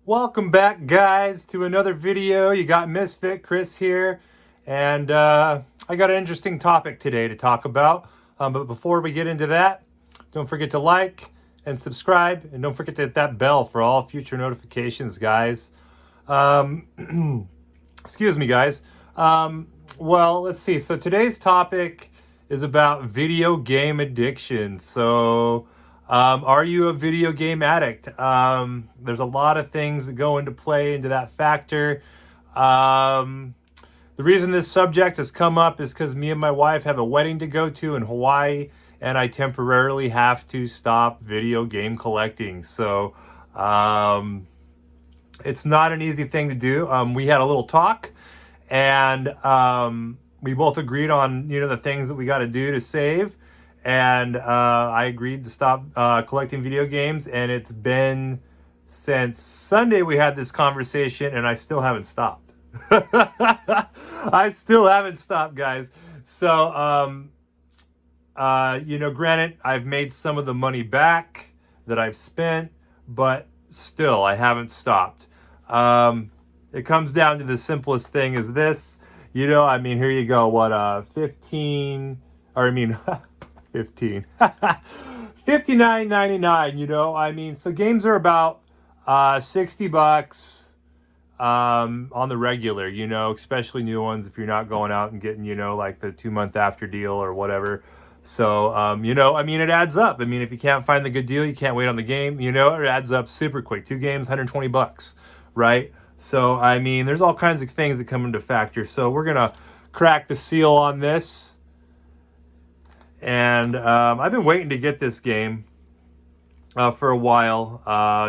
Welcome back, guys, to another video. You got Misfit Chris here, and I got an interesting topic today to talk about. But before we get into that, don't forget to like and subscribe, and don't forget to hit that bell for all future notifications, guys. Excuse me, guys. Well, let's see. So today's topic is about video game addiction. Are you a video game addict? There's a lot of things that go into play into that factor. The reason this subject has come up is because me and my wife have a wedding to go to in Hawaii, and I temporarily have to stop video game collecting. It's not an easy thing to do. We had a little talk, and we both agreed on the things that we got to do to save. And I agreed to stop collecting video games, and it's been since Sunday we had this conversation, and I still haven't stopped. I still haven't stopped, guys. Granted, I've made some of the money back that I've spent, but still, I haven't stopped. It comes down to the simplest thing is this. Here you go. 15, or 15. 59.99, so games are about $60 on the regular, especially new ones if you're not going out and getting, like the 2-month after deal or whatever. It adds up. If you can't find the good deal, you can't wait on the game, it adds up super quick. 2 games, $120, right? There's all kinds of things that come into factor. So we're going to crack the seal on this. And I've been waiting to get this game for a while.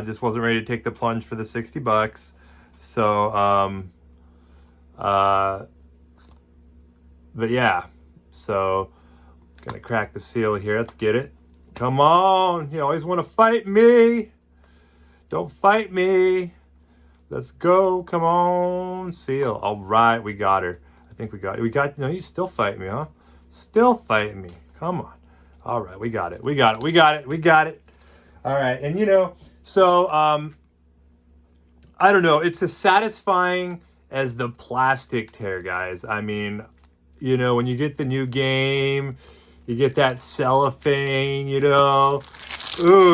Just wasn't ready to take the plunge for the $60. But yeah. So, gonna crack the seal here. Let's get it. Come on. You always want to fight me. Don't fight me. Let's go. Come on. Seal. All right. We got her. I think we got it. No, you still fight me, huh? Still fighting me. Come on. All right, we got it. We got it. All right, and I don't know. It's as satisfying as the plastic tear, guys. When you get the new game, you get that cellophane, ooh,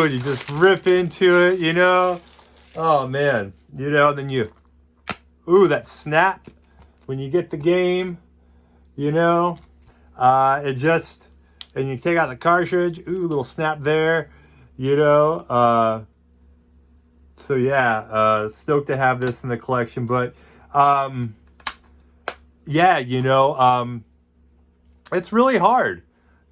you just rip into it, Oh, man. Then ooh, that snap when you get the game, and you take out the cartridge, ooh, little snap there, stoked to have this in the collection. But it's really hard.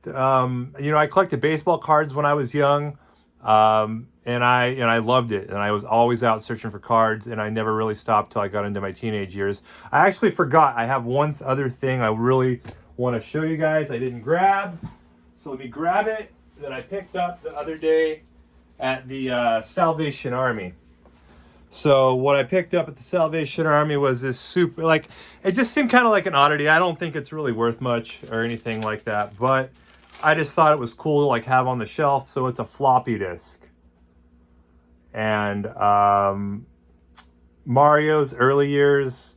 I collected baseball cards when I was young, and I loved it, and I was always out searching for cards, and I never really stopped till I got into my teenage years. I actually forgot, I have one other thing I really want to show you guys I didn't grab. So let me grab it that I picked up the other day at the Salvation Army. So what I picked up at the Salvation Army was this super, it just seemed kind of like an oddity. I don't think it's really worth much or anything like that, but I just thought it was cool to have on the shelf. So it's a floppy disk. And Mario's early years,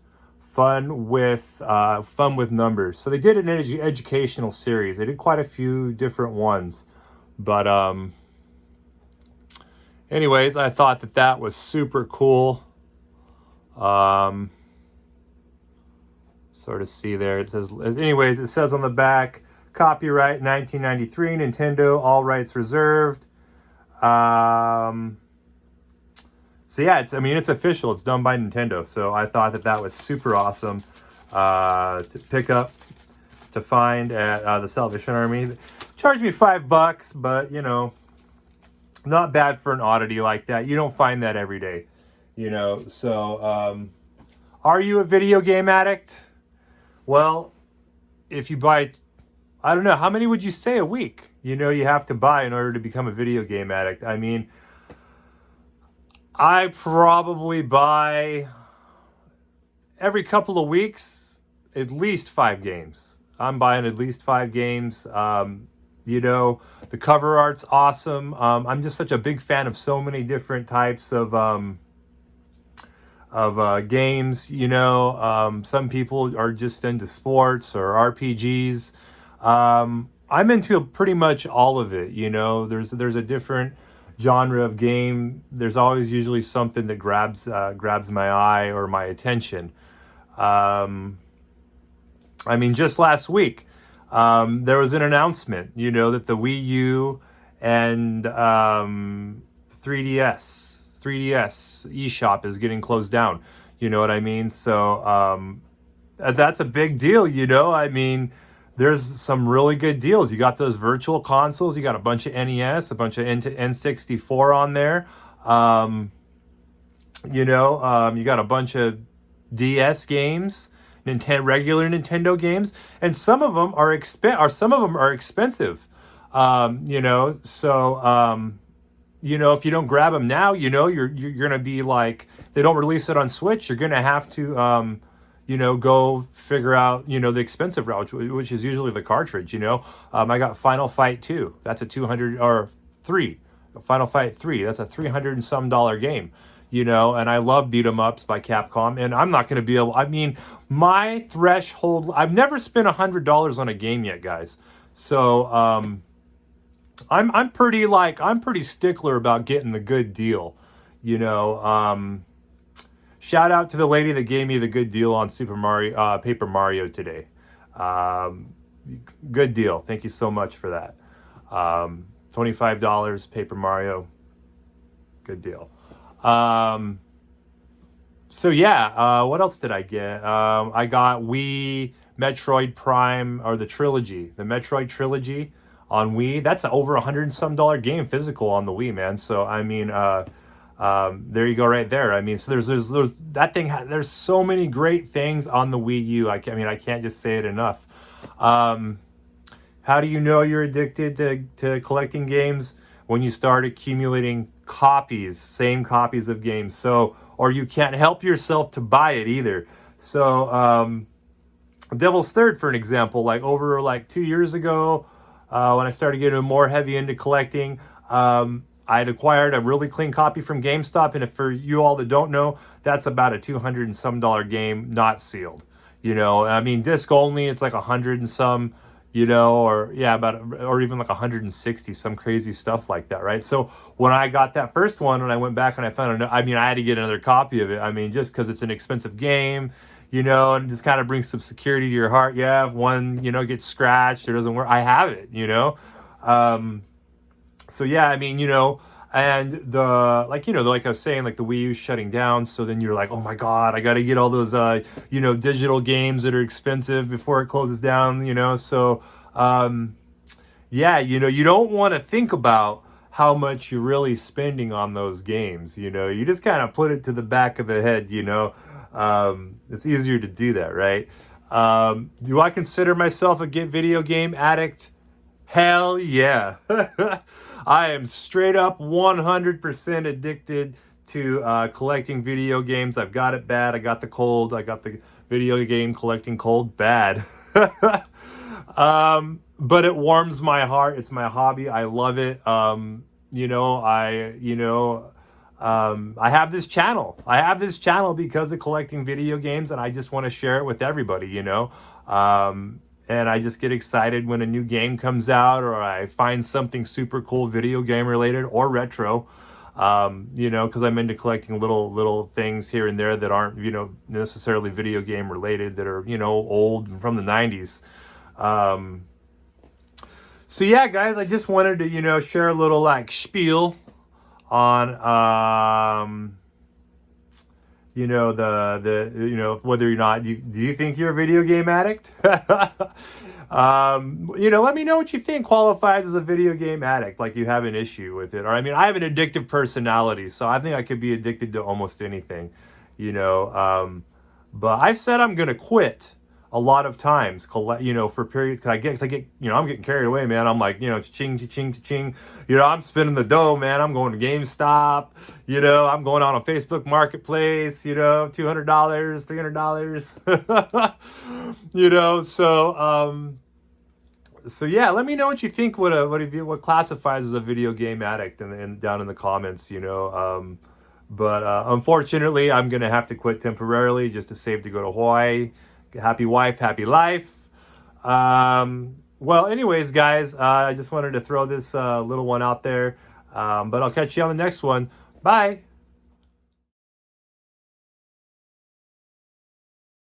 fun with numbers. So they did an educational series. They did quite a few different ones, but anyways, I thought that was super cool. Sort of see there. It says on the back, copyright 1993, Nintendo, all rights reserved. So yeah, it's official. It's done by Nintendo. So I thought that was super awesome to pick up, to find at the Salvation Army. Charged me $5, but not bad for an oddity like that. You don't find that every day, So, are you a video game addict? Well, if you buy, I don't know, how many would you say a week? You have to buy in order to become a video game addict. I probably buy every couple of weeks at least 5 games. I'm buying at least 5 games. The cover art's awesome. I'm just such a big fan of so many different types of games. Some people are just into sports or RPGs. I'm into pretty much all of it. There's a different genre of game. There's always usually something that grabs my eye or my attention. Um, just last week, there was an announcement, that the Wii U and 3DS eShop is getting closed down. You know what I mean? So that's a big deal, there's some really good deals. You got those virtual consoles, you got a bunch of NES, a bunch of N64 on there. You got a bunch of DS games, regular Nintendo games, and some of them are expensive. If you don't grab them now, you're gonna be like, if they don't release it on Switch, you're gonna have to go figure out the expensive route, which is usually the cartridge. I got Final Fight 2. That's a 200 or 3. Final Fight 3. That's a $300 and some game. And I love beat 'em ups by Capcom, and I'm not going to be able. My threshold. I've never spent $100 on a game yet, guys. So I'm pretty stickler about getting the good deal. Shout out to the lady that gave me the good deal on Paper Mario today. Good deal. Thank you so much for that. $25 Paper Mario. Good deal. What else did I get? I got Wii Metroid Prime, or the Metroid trilogy on Wii. That's an over $100 and some game physical on the Wii, man. So there you go, right there. So there's that thing. There's so many great things on the Wii U. I can't just say it enough. How do you know you're addicted to collecting games? When you start accumulating same copies of games. Or you can't help yourself to buy it either. So, Devil's Third, for an example, over 2 years ago, when I started getting more heavy into collecting, I'd acquired a really clean copy from GameStop. And if for you all that don't know, that's about a $200 and some game, not sealed. Disc only, it's like 100 and some, or even like 160, some crazy stuff like that, right? So when I got that first one, and I went back and I found I had to get another copy of it. Just because it's an expensive game, and just kind of brings some security to your heart. Yeah, if one, gets scratched or doesn't work, I have it, and like I was saying, like the Wii U shutting down. So then you're like, oh my God, I got to get all those, digital games that are expensive before it closes down, So, you don't want to think about how much you're really spending on those games. You just kind of put it to the back of the head, it's easier to do that, right? Do I consider myself a video game addict? Hell yeah. I am straight up 100% addicted to collecting video games. I've got it bad. I got the cold. I got the video game collecting cold bad. But it warms my heart. It's my hobby. I love it. I have this channel. Because of collecting video games, and I just want to share it with everybody, and I just get excited when a new game comes out, or I find something super cool video game related or retro, because I'm into collecting little things here and there that aren't, necessarily video game related, that are, old and from the 90s. Guys, I just wanted to, share a little spiel on, whether or not do you think you're a video game addict? Let me know what you think qualifies as a video game addict, like you have an issue with it. Or I have an addictive personality, so I think I could be addicted to almost anything, but I've said I'm going to quit a lot of times, for periods, cause I get, I'm getting carried away, man. I'm like, cha-ching, cha-ching, cha-ching. I'm spending the dough, man. I'm going to GameStop. I'm going on a Facebook Marketplace. $200, $300. So let me know what you think. What classifies as a video game addict, and down in the comments. But unfortunately, I'm going to have to quit temporarily just to save to go to Hawaii. Happy wife, happy life. Well, anyways, guys, I just wanted to throw this little one out there. But I'll catch you on the next one. Bye.